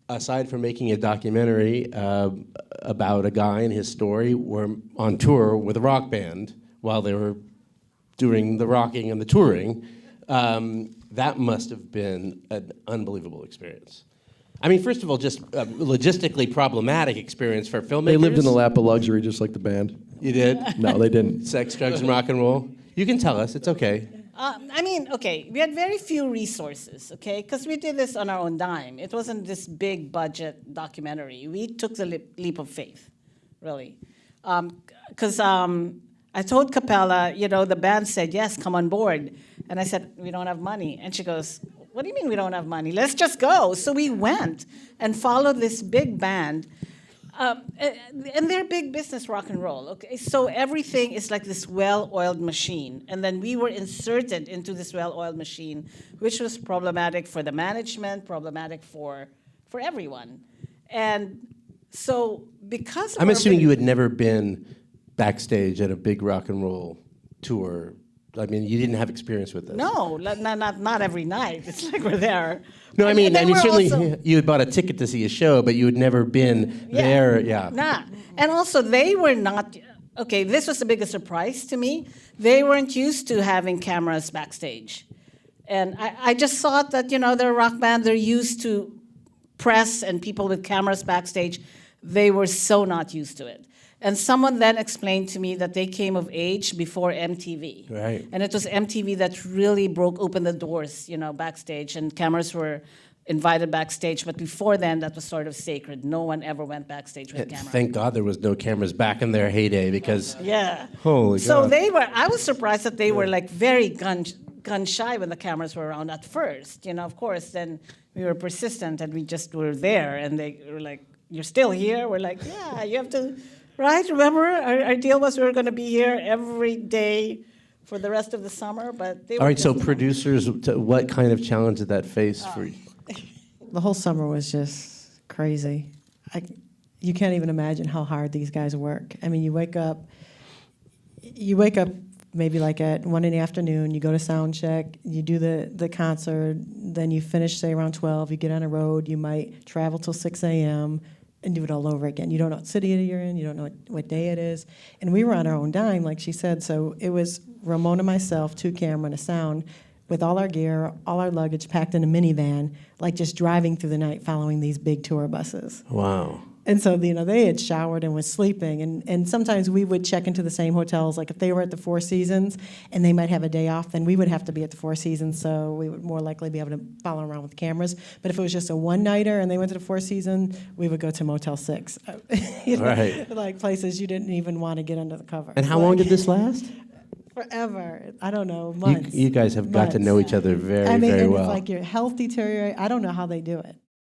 aside from making a documentary about a guy and his story, were on tour with a rock band while they were doing the rocking and the touring. That must have been an unbelievable experience. I mean, first of all, just a logistically problematic experience for filmmakers. They lived in the lap of luxury, just like the band. You did? No, they didn't. Sex, drugs, and rock and roll? You can tell us. It's okay. I mean, okay, we had very few resources, okay, because we did this on our own dime. It wasn't this big budget documentary. We took the leap of faith, really. Because I told Capella, the band said, yes, come on board. And I said, we don't have money. And she goes, what do you mean we don't have money? Let's just go. So we went and followed this big band. And they're big business, rock and roll, okay? So everything is like this well-oiled machine. And then we were inserted into this well-oiled machine, which was problematic for the management, problematic for everyone. And so because of I'm assuming you had never been backstage at a big rock and roll tour. I mean, you didn't have experience with this. No, not every night. It's like we're there. No, I mean certainly also, you had bought a ticket to see a show, but you had never been there. Yeah. Nah. And also, they were not. Okay, this was the biggest surprise to me. They weren't used to having cameras backstage, and I just thought that they're a rock band. They're used to press and people with cameras backstage. They were so not used to it. And someone then explained to me that they came of age before MTV. Right. And it was MTV that really broke open the doors, backstage, and cameras were invited backstage. But before then, that was sort of sacred. No one ever went backstage with a camera. Thank God there was no cameras back in their heyday, because holy so God. I was surprised that they were like very gun shy when the cameras were around at first. Of course, then we were persistent and we just were there, and they were like, you're still here? We're like, yeah, you have to. Right, remember, our deal was we were going to be here every day for the rest of the summer, but they were. All right, so producers, what kind of challenge did that face for you? The whole summer was just crazy. You can't even imagine how hard these guys work. I mean, you wake up maybe like at 1 in the afternoon, you go to sound check, you do the concert, then you finish, say, around 12, you get on a road, you might travel till 6 a.m., and do it all over again. You don't know what city you're in, you don't know what day it is. And we were on our own dime, like she said, so it was Ramona, myself, 2 camera, and a sound, with all our gear, all our luggage packed in a minivan, like just driving through the night following these big tour buses. Wow. And so, they had showered and was sleeping. And sometimes we would check into the same hotels. Like if they were at the Four Seasons and they might have a day off, then we would have to be at the Four Seasons, so we would more likely be able to follow around with cameras. But if it was just a one-nighter and they went to the Four Seasons, we would go to Motel 6. Right. Like places you didn't even want to get under the cover. And how long did this last? Forever. I don't know, months. You guys have got to know each other very, very and well. It's like your health deteriorate. I don't know how they do it.